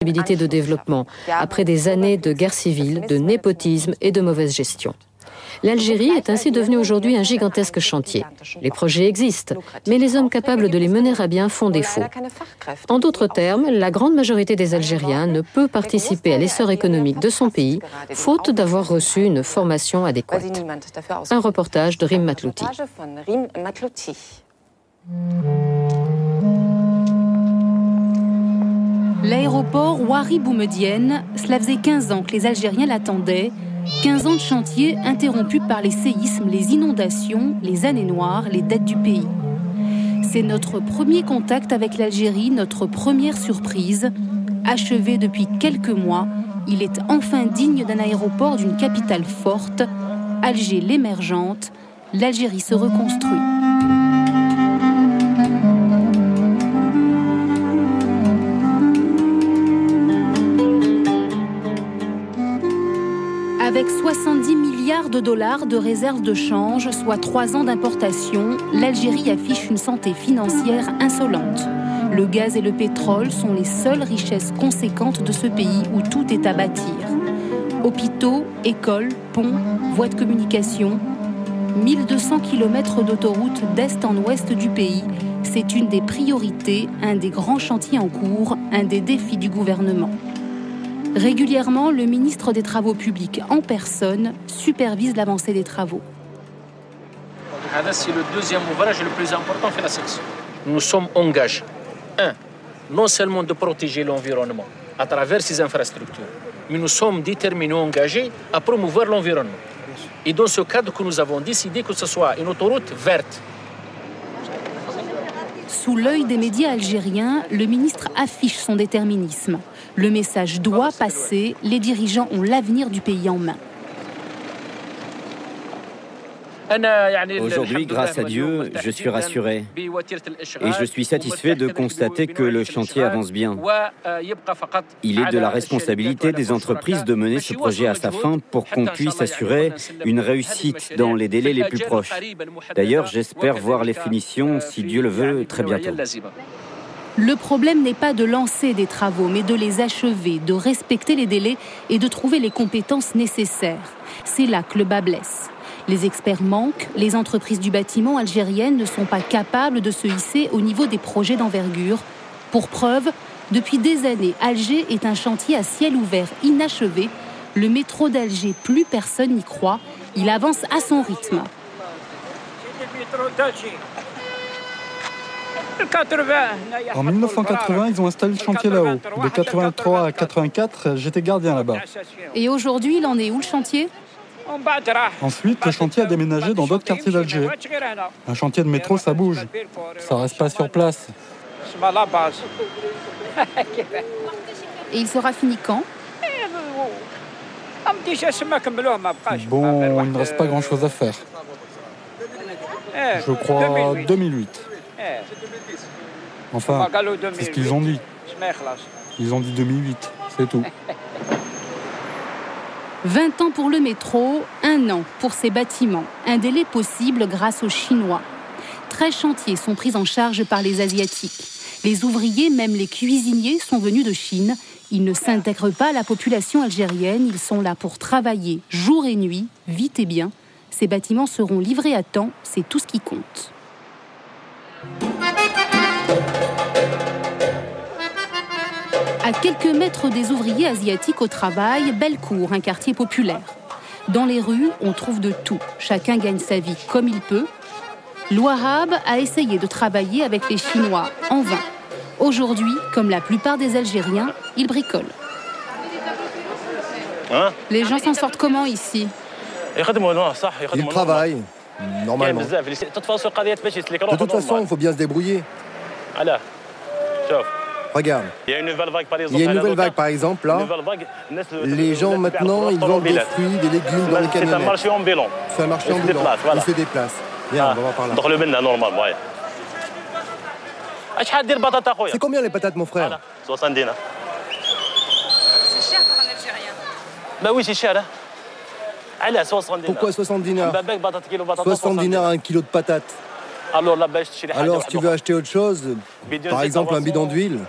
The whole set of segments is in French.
possibilités de développement, après des années de guerre civile, de népotisme et de mauvaise gestion. L'Algérie est ainsi devenue aujourd'hui un gigantesque chantier. Les projets existent, mais les hommes capables de les mener à bien font défaut. En d'autres termes, la grande majorité des Algériens ne peut participer à l'essor économique de son pays, faute d'avoir reçu une formation adéquate. Un reportage de Rim Matlouti. L'aéroport Ouari Boumedienne, cela faisait 15 ans que les Algériens l'attendaient. 15 ans de chantier interrompus par les séismes, les inondations, les années noires, les dettes du pays. C'est notre premier contact avec l'Algérie, notre première surprise. Achevé depuis quelques mois, il est enfin digne d'un aéroport d'une capitale forte. Alger l'émergente, l'Algérie se reconstruit. Avec 70 milliards de dollars de réserves de change, soit 3 ans d'importation, l'Algérie affiche une santé financière insolente. Le gaz et le pétrole sont les seules richesses conséquentes de ce pays où tout est à bâtir. Hôpitaux, écoles, ponts, voies de communication. 1200 km d'autoroutes d'est en ouest du pays, c'est une des priorités, un des grands chantiers en cours, un des défis du gouvernement. Régulièrement, le ministre des Travaux publics en personne supervise l'avancée des travaux. C'est le deuxième ouvrage le plus important de la section. Nous sommes engagés, non seulement de protéger l'environnement à travers ces infrastructures, mais nous sommes déterminés, engagés à promouvoir l'environnement. Et dans ce cadre que nous avons décidé que ce soit une autoroute verte. Sous l'œil des médias algériens, le ministre affiche son déterminisme. Le message doit passer, les dirigeants ont l'avenir du pays en main. Aujourd'hui, grâce à Dieu, je suis rassuré et je suis satisfait de constater que le chantier avance bien. Il est de la responsabilité des entreprises de mener ce projet à sa fin pour qu'on puisse assurer une réussite dans les délais les plus proches. D'ailleurs, j'espère voir les finitions, si Dieu le veut, très bientôt. Le problème n'est pas de lancer des travaux, mais de les achever, de respecter les délais et de trouver les compétences nécessaires. C'est là que le bât blesse. Les experts manquent, les entreprises du bâtiment algériennes ne sont pas capables de se hisser au niveau des projets d'envergure. Pour preuve, depuis des années, Alger est un chantier à ciel ouvert inachevé. Le métro d'Alger, plus personne n'y croit. Il avance à son rythme. En 1980, ils ont installé le chantier là-haut. De 83 à 84, j'étais gardien là-bas. Et aujourd'hui, il en est où le chantier ? Ensuite, le chantier a déménagé dans d'autres quartiers d'Alger. Un chantier de métro, ça bouge. Ça reste pas sur place. Et il sera fini quand ? Bon, il ne reste pas grand-chose à faire. Je crois 2008. Enfin, c'est ce qu'ils ont dit. Ils ont dit 2008, c'est tout. 20 ans pour le métro, 1 an pour ces bâtiments. Un délai possible grâce aux Chinois. 13 chantiers sont pris en charge par les Asiatiques. Les ouvriers, même les cuisiniers, sont venus de Chine. Ils ne s'intègrent pas à la population algérienne. Ils sont là pour travailler jour et nuit, vite et bien. Ces bâtiments seront livrés à temps, c'est tout ce qui compte. À quelques mètres des ouvriers asiatiques au travail, Bellecour, un quartier populaire. Dans les rues, on trouve de tout. Chacun gagne sa vie comme il peut. L'Ouahab a essayé de travailler avec les Chinois, en vain. Aujourd'hui, comme la plupart des Algériens, il bricole. Les gens s'en sortent comment ici ? Ils travaillent, normalement. De toute façon, il faut bien se débrouiller. Regarde, il y a une nouvelle vague par exemple, là. Les gens maintenant, ils vendent des fruits, des légumes dans les camionnettes. C'est un marché ambulant, ils se déplacent. Viens, on va voir par là. C'est combien les patates, mon frère ? 70 dinars. C'est cher pour un Algérien. Bah oui, c'est cher. Pourquoi 70 dinars ? 70 dinars un kilo de patates. Alors si tu veux acheter autre chose, par exemple un bidon d'huile,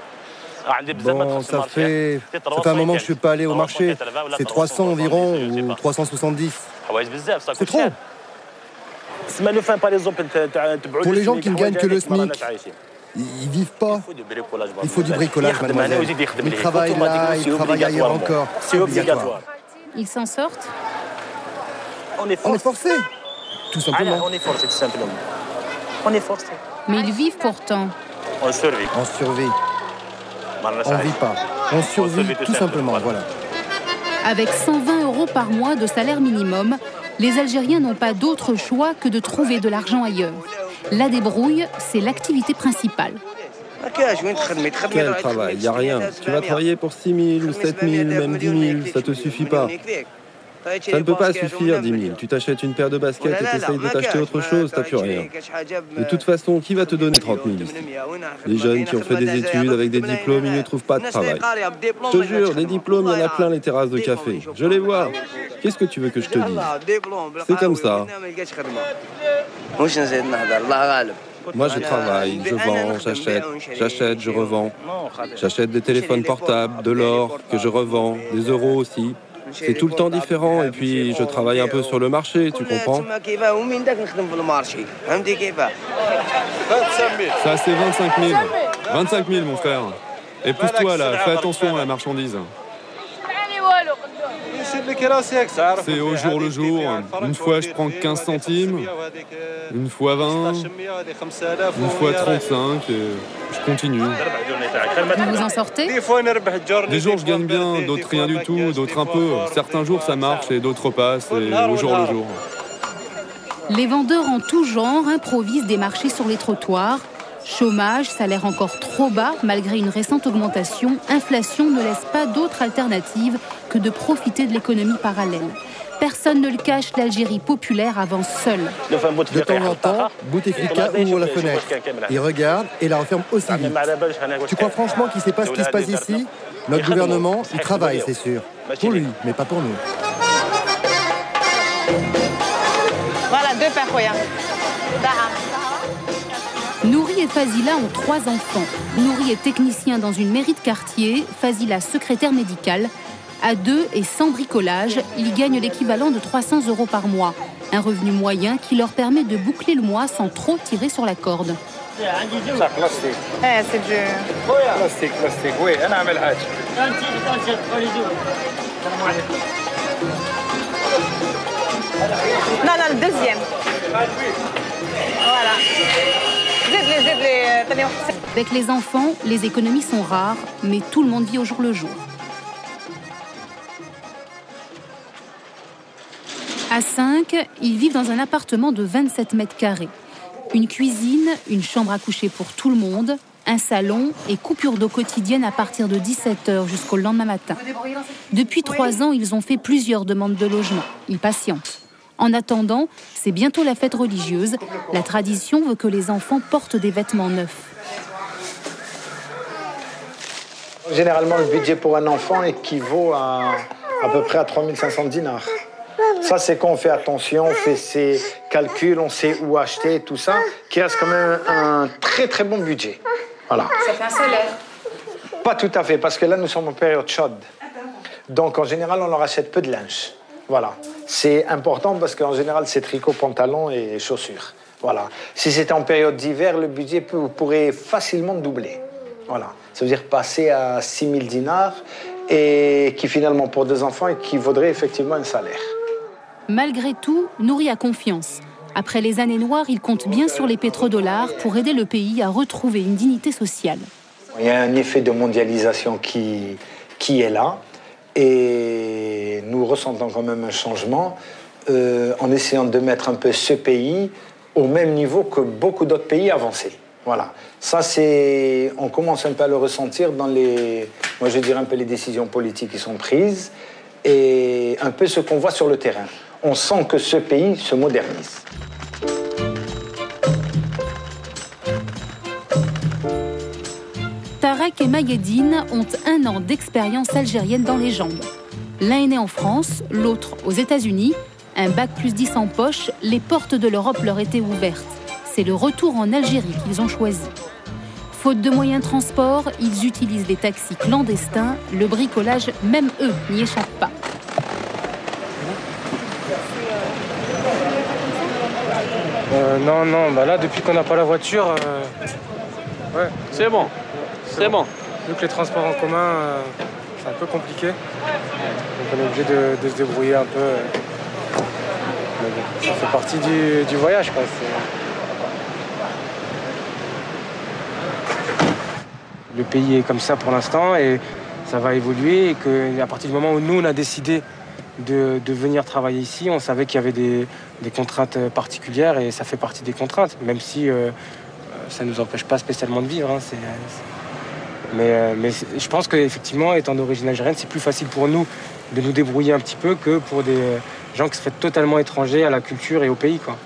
Bon, ça fait un moment que je ne suis pas allé au marché. C'est 300 environ ou 370. C'est trop. Pour les gens qui ne gagnent que le SMIC, ils vivent pas. Il faut du bricolage, mademoiselle. Ils travaillent là, ils travaillent ailleurs encore. C'est obligatoire. Ils s'en sortent? On est forcés, tout simplement. On est forcés, tout simplement. On est forcés. Mais ils vivent pourtant. On survit. On ne vit pas. On survit tout simplement, voilà. Avec 120 € par mois de salaire minimum, les Algériens n'ont pas d'autre choix que de trouver de l'argent ailleurs. La débrouille, c'est l'activité principale. Quel travail? Il n'y a rien. Tu vas travailler pour 6 000 ou 7 000, même 10 000, ça ne te suffit pas. Ça ne peut pas suffire, 10 000. Tu t'achètes une paire de baskets et tu essayes de t'acheter autre chose, tu n'as plus rien. De toute façon, qui va te donner 30 000 ici? Les jeunes qui ont fait des études avec des diplômes, ils ne trouvent pas de travail. Je te jure, des diplômes, il y en a plein les terrasses de café. Je les vois. Qu'est-ce que tu veux que je te dise? C'est comme ça. Moi, je travaille, je vends, j'achète, je revends. J'achète des téléphones portables, de l'or, que je revends, des euros aussi. C'est tout le temps différent et puis je travaille un peu sur le marché, tu comprends? Ça, c'est 25 000. 25 000, mon frère. Et pousse-toi là, fais attention à la marchandise. C'est au jour le jour. Une fois, je prends 15 centimes. Une fois 20. Une fois 35. Et je continue. Vous vous en sortez? Des jours, je gagne bien, d'autres rien du tout, d'autres un peu. Certains jours, ça marche et d'autres passent. Et au jour le jour. Les vendeurs en tout genre improvisent des marchés sur les trottoirs. Chômage, salaire encore trop bas malgré une récente augmentation, inflation ne laisse pas d'autre alternative que de profiter de l'économie parallèle. Personne ne le cache, l'Algérie populaire avance seule. De temps en temps, Bouteflika ouvre la fenêtre. Il regarde et la referme aussi vite. Tu crois franchement qu'il ne sait pas ce qui se passe ici? Notre gouvernement, il travaille, c'est sûr. Pour lui, mais pas pour nous. Voilà, 2 pains. Nouri et Fazila ont 3 enfants. Nouri est technicien dans une mairie de quartier, Fazila secrétaire médicale. À 2 et sans bricolage, ils gagnent l'équivalent de 300 € par mois. Un revenu moyen qui leur permet de boucler le mois sans trop tirer sur la corde. C'est du... Plastique, oui. Non, le deuxième. Voilà. Avec les enfants, les économies sont rares, mais tout le monde vit au jour le jour. À 5, ils vivent dans un appartement de 27 mètres carrés. Une cuisine, une chambre à coucher pour tout le monde, un salon et coupure d'eau quotidienne à partir de 17h jusqu'au lendemain matin. Depuis 3 ans, ils ont fait plusieurs demandes de logement. Ils patientent. En attendant, c'est bientôt la fête religieuse. La tradition veut que les enfants portent des vêtements neufs. Généralement, le budget pour un enfant équivaut à peu près à 3500 dinars. Ça, c'est quand on fait attention, on fait ses calculs, on sait où acheter, tout ça, qui reste quand même un très très bon budget. Voilà. Ça fait un salaire? Pas tout à fait, parce que là, nous sommes en période chaude. Donc, en général, on leur achète peu de linge. Voilà. C'est important parce qu'en général, c'est tricot, pantalon et chaussures. Voilà. Si c'était en période d'hiver, le budget pourrait facilement doubler. Voilà. Ça veut dire passer à 6 000 dinars et qui finalement, pour 2 enfants, équivaudrait effectivement un salaire. Malgré tout, Nouri a confiance. Après les années noires, il compte bien sur les pétrodollars pour aider le pays à retrouver une dignité sociale. Il y a un effet de mondialisation qui est là. Et nous ressentons quand même un changement en essayant de mettre un peu ce pays au même niveau que beaucoup d'autres pays avancés. Voilà. Ça, on commence un peu à le ressentir dans moi je dirais un peu les décisions politiques qui sont prises et un peu ce qu'on voit sur le terrain. On sent que ce pays se modernise. Tarek et Mayedine ont 1 an d'expérience algérienne dans les jambes. L'un est né en France, l'autre aux États-Unis. Un bac+10 en poche, les portes de l'Europe leur étaient ouvertes. C'est le retour en Algérie qu'ils ont choisi. Faute de moyens de transport, ils utilisent les taxis clandestins. Le bricolage, même eux, n'y échappent pas. Non, là, depuis qu'on n'a pas la voiture, ouais. C'est bon. Vu que les transports en commun, c'est un peu compliqué. Donc on est obligé de se débrouiller un peu. Mais bon, ça fait partie du voyage, quoi. Le pays est comme ça pour l'instant et ça va évoluer. Et qu'à partir du moment où nous, on a décidé de venir travailler ici, on savait qu'il y avait des contraintes particulières et ça fait partie des contraintes, même si ça ne nous empêche pas spécialement de vivre. Hein, mais je pense qu'effectivement, étant d'origine algérienne, c'est plus facile pour nous de nous débrouiller un petit peu que pour des gens qui seraient totalement étrangers à la culture et au pays, quoi.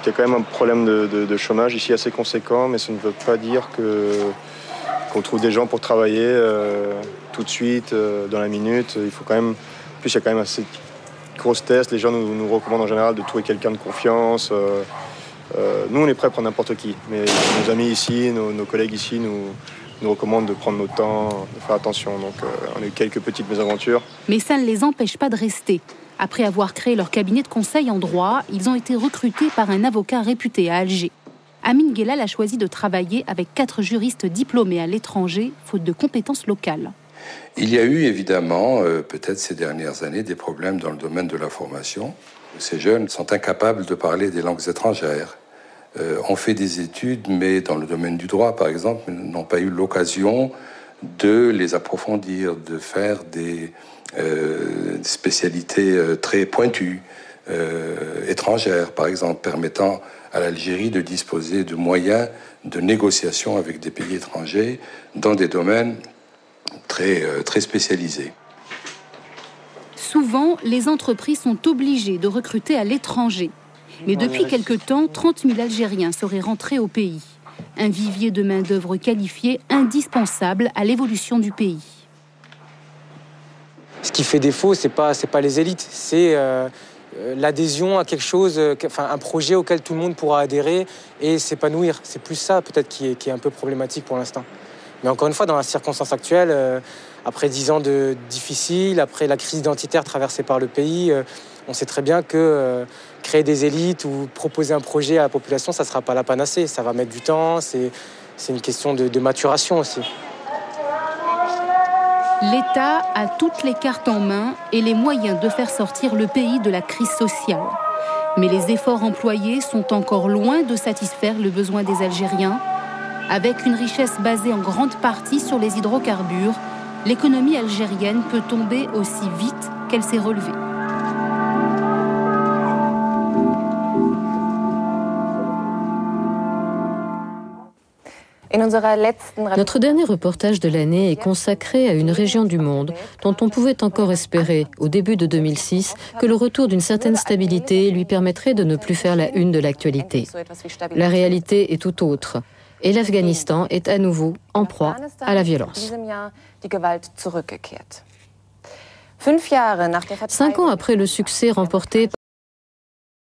Il y a quand même un problème de chômage ici assez conséquent, mais ça ne veut pas dire qu'on trouve des gens pour travailler tout de suite, dans la minute. Il faut quand même... En plus, il y a quand même assez de grosses tests. Les gens nous recommandent en général de trouver quelqu'un de confiance. Nous, on est prêts pour n'importe qui. Mais nos amis ici, nos collègues ici nous recommandent de prendre notre temps, de faire attention. Donc, on a eu quelques petites mésaventures. Mais ça ne les empêche pas de rester. Après avoir créé leur cabinet de conseil en droit, ils ont été recrutés par un avocat réputé à Alger. Amine Guellal a choisi de travailler avec 4 juristes diplômés à l'étranger, faute de compétences locales. Il y a eu évidemment, peut-être ces dernières années, des problèmes dans le domaine de la formation. Ces jeunes sont incapables de parler des langues étrangères. Ont fait des études, mais dans le domaine du droit, par exemple, n'ont pas eu l'occasion de les approfondir, de faire des spécialités très pointues, étrangères, par exemple, permettant à l'Algérie de disposer de moyens de négociation avec des pays étrangers dans des domaines très spécialisés. Souvent, les entreprises sont obligées de recruter à l'étranger. Mais depuis quelque temps, 30 000 Algériens seraient rentrés au pays. Un vivier de main-d'œuvre qualifiée indispensable à l'évolution du pays. Ce qui fait défaut, c'est pas les élites, c'est l'adhésion à quelque chose, un projet auquel tout le monde pourra adhérer et s'épanouir. C'est plus ça peut-être qui est un peu problématique pour l'instant. Mais encore une fois, dans la circonstance actuelle, après 10 ans de difficiles, après la crise identitaire traversée par le pays, on sait très bien que créer des élites ou proposer un projet à la population, ça ne sera pas la panacée. Ça va mettre du temps, c'est une question de maturation aussi. L'État a toutes les cartes en main et les moyens de faire sortir le pays de la crise sociale. Mais les efforts employés sont encore loin de satisfaire le besoin des Algériens. Avec une richesse basée en grande partie sur les hydrocarbures, l'économie algérienne peut tomber aussi vite qu'elle s'est relevée. Notre dernier reportage de l'année est consacré à une région du monde dont on pouvait encore espérer, au début de 2006, que le retour d'une certaine stabilité lui permettrait de ne plus faire la une de l'actualité. La réalité est tout autre, et l'Afghanistan est à nouveau en proie à la violence. 5 ans après le succès remporté